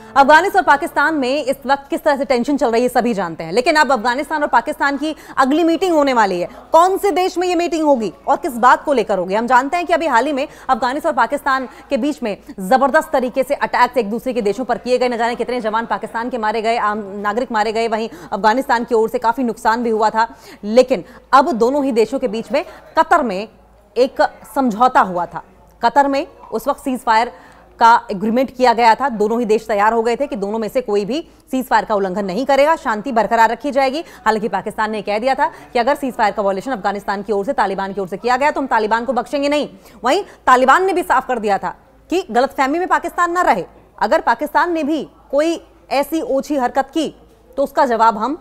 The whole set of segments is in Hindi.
अफगानिस्तान और पाकिस्तान में इस वक्त किस तरह से टेंशन चल रही है सभी जानते हैं, लेकिन अब अफगानिस्तान और पाकिस्तान की अगली मीटिंग होने वाली है। कौन से देश में यह मीटिंग होगी और किस बात को लेकर होगी? हम जानते हैं कि अभी हाल ही में अफगानिस्तान और पाकिस्तान के बीच में जबरदस्त तरीके से अटैक्स एक दूसरे के देशों पर किए गए। न जाने कितने जवान पाकिस्तान के मारे गए, आम नागरिक मारे गए, वहीं अफगानिस्तान की ओर से काफी नुकसान भी हुआ था। लेकिन अब दोनों ही देशों के बीच में कतर में एक समझौता हुआ था। कतर में उस वक्त सीज फायर का एग्रीमेंट किया गया था। दोनों ही देश तैयार हो गए थे कि दोनों में से कोई भी सीज फायर का उल्लंघन नहीं करेगा, शांति बरकरार रखी जाएगी। हालांकि पाकिस्तान ने कह दिया था कि अगर सीज फायर का वॉयलेशन अफगानिस्तान की ओर से, तालिबान की ओर से किया गया तो हम तालिबान को बख्शेंगे नहीं। वहीं तालिबान ने भी साफ कर दिया था कि गलतफहमी में पाकिस्तान ना रहे, अगर पाकिस्तान ने भी कोई ऐसी ओछी हरकत की तो उसका जवाब हम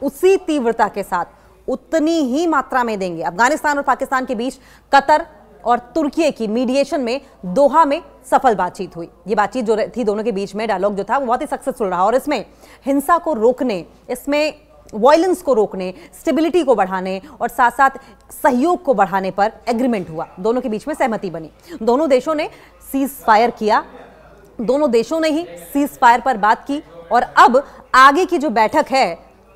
उसी तीव्रता के साथ, उतनी ही मात्रा में देंगे। अफगानिस्तान और पाकिस्तान के बीच कतर और तुर्की की मीडिएशन में दोहा में सफल बातचीत हुई। ये बातचीत जो थी दोनों के बीच में, डायलॉग जो था वो बहुत ही सक्सेसफुल रहा और इसमें हिंसा को रोकने, इसमें वायलेंस को रोकने, स्टेबिलिटी को बढ़ाने और साथ साथ सहयोग को बढ़ाने पर एग्रीमेंट हुआ। दोनों के बीच में सहमति बनी। दोनों देशों ने सीज फायर किया, दोनों देशों ने ही सीज फायर पर बात की और अब आगे की जो बैठक है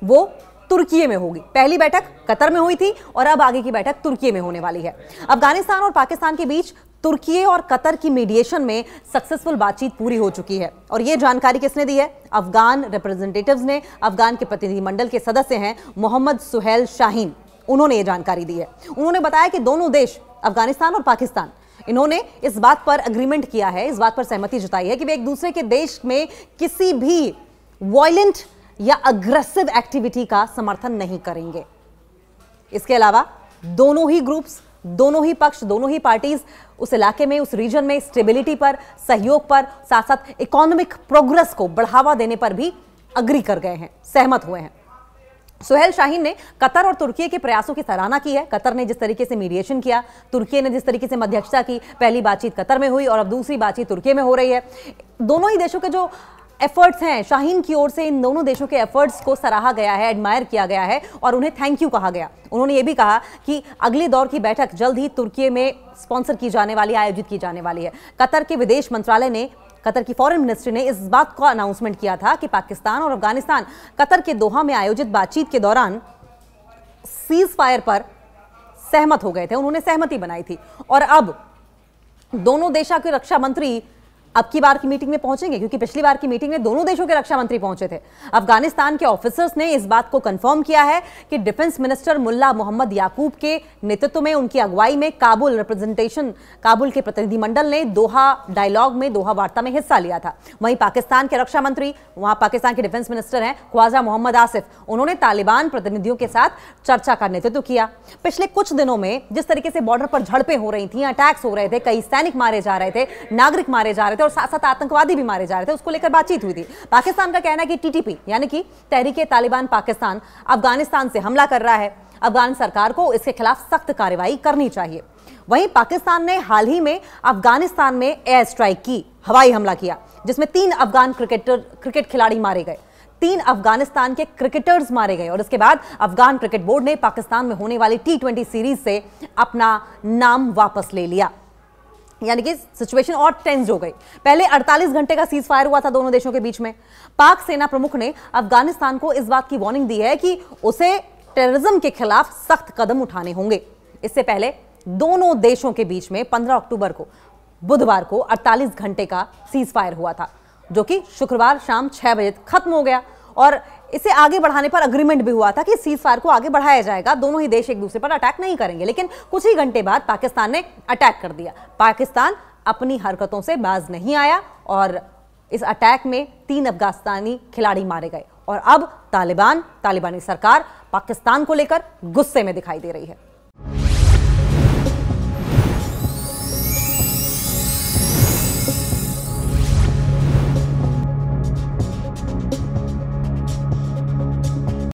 वो तुर्की में होगी। पहली बैठक कतर में हुई थी और अब आगे की बैठक तुर्की में होने वाली है। अफगानिस्तान और पाकिस्तान के बीच तुर्की और कतर की मीडिएशन में सक्सेसफुल बातचीत पूरी हो चुकी है और यह जानकारी किसने दी है? अफगान रिप्रेजेंटेटिव्स ने। अफगान के प्रतिनिधिमंडल के सदस्य हैं मोहम्मद सुहेल शाहीन, उन्होंने ये जानकारी दी है। उन्होंने बताया कि दोनों देश, अफगानिस्तान और पाकिस्तान, इन्होंने इस बात पर एग्रीमेंट किया है, इस बात पर सहमति जताई है कि वे एक दूसरे के देश में किसी भी वायलेंट या अग्रेसिव एक्टिविटी का समर्थन नहीं करेंगे। इसके अलावा दोनों ही ग्रुप्स, दोनों ही पक्ष, दोनों ही पार्टीज उस इलाके में, उस रीजन में स्टेबिलिटी पर, सहयोग पर, साथ साथ इकोनॉमिक प्रोग्रेस को बढ़ावा देने पर भी अग्री कर गए हैं, सहमत हुए हैं। सुहेल शाहीन ने कतर और तुर्की के प्रयासों की सराहना की है। कतर ने जिस तरीके से मीडिएशन किया, तुर्की ने जिस तरीके से मध्यस्थता की, पहली बातचीत कतर में हुई और अब दूसरी बातचीत तुर्की में हो रही है। दोनों ही देशों के जो एफर्ट्स हैं, शाहीन की ओर से इन दोनों देशों के एफर्ट्स को सराहा गया है, एडमायर किया गया है और उन्हें थैंक यू कहा गया। उन्होंने ये भी कहा कि अगले दौर की बैठक जल्द ही तुर्की में स्पॉन्सर की जाने वाली, आयोजित की जाने वाली है। कतर के विदेश मंत्रालय ने, कतर की फॉरेन मिनिस्ट्री ने इस बात का अनाउंसमेंट किया था कि पाकिस्तान और अफगानिस्तान कतर के दोहा में आयोजित बातचीत के दौरान सीज फायर पर सहमत हो गए थे, उन्होंने सहमति बनाई थी और अब दोनों देशों के रक्षा मंत्री अब की बार की मीटिंग में पहुंचेंगे, क्योंकि पिछली बार की मीटिंग में दोनों देशों के रक्षा मंत्री पहुंचे थे। अफगानिस्तान के ऑफिसर्स ने इस बात को कंफर्म किया है कि डिफेंस मिनिस्टर मुल्ला मोहम्मद याकूब के नेतृत्व में, उनकी अगुवाई में काबुल रिप्रेजेंटेशन, काबुल के प्रतिनिधिमंडल ने दोहा डायलॉग में, दोहा वार्ता में हिस्सा लिया था। वहीं पाकिस्तान के रक्षा मंत्री, वहां पाकिस्तान के डिफेंस मिनिस्टर हैं ख्वाजा मोहम्मद आसिफ, उन्होंने तालिबान प्रतिनिधियों के साथ चर्चा का नेतृत्व किया। पिछले कुछ दिनों में जिस तरीके से बॉर्डर पर झड़पें हो रही थी, अटैक्स हो रहे थे, कई सैनिक मारे जा रहे थे, नागरिक मारे जा रहे थे और साथ साथ आतंकवादी भी मारे जा रहे थे, उसको लेकर बातचीत हुई थी। पाकिस्तान का कहना है कि टीटीपी यानी कि तहरीके तालिबान पाकिस्तान अफगानिस्तान से हमला कर रहा है, अफगान सरकार को इसके खिलाफ सख्त कार्रवाई करनी चाहिए। वहीं पाकिस्तान ने हाल ही में अफगानिस्तान में एयर स्ट्राइक की, हवाई हमला किया, जिसमें 3 अफगान क्रिकेट खिलाड़ी मारे गए, 3 अफगानिस्तान के क्रिकेटर्स मारे गए और इसके बाद अफगान क्रिकेट बोर्ड ने पाकिस्तान में होने वाली T20 सीरीज से अपना नाम वापस ले लिया, यानी कि सिचुएशन और टेंस हो गई। पहले 48 घंटे का सीज फायर हुआ था दोनों देशों के बीच में। पाक सेना प्रमुख ने अफगानिस्तान को इस बात की वार्निंग दी है कि उसे टेररिज्म के खिलाफ सख्त कदम उठाने होंगे। इससे पहले दोनों देशों के बीच में 15 अक्टूबर को, बुधवार को 48 घंटे का सीज फायर हुआ था, जो कि शुक्रवार शाम 6 बजे खत्म हो गया और इसे आगे बढ़ाने पर अग्रीमेंट भी हुआ था कि सीज फायर को आगे बढ़ाया जाएगा, दोनों ही देश एक दूसरे पर अटैक नहीं करेंगे। लेकिन कुछ ही घंटे बाद पाकिस्तान ने अटैक कर दिया। पाकिस्तान अपनी हरकतों से बाज नहीं आया और इस अटैक में 3 अफगानिस्तानी खिलाड़ी मारे गए और अब तालिबानी सरकार पाकिस्तान को लेकर गुस्से में दिखाई दे रही है।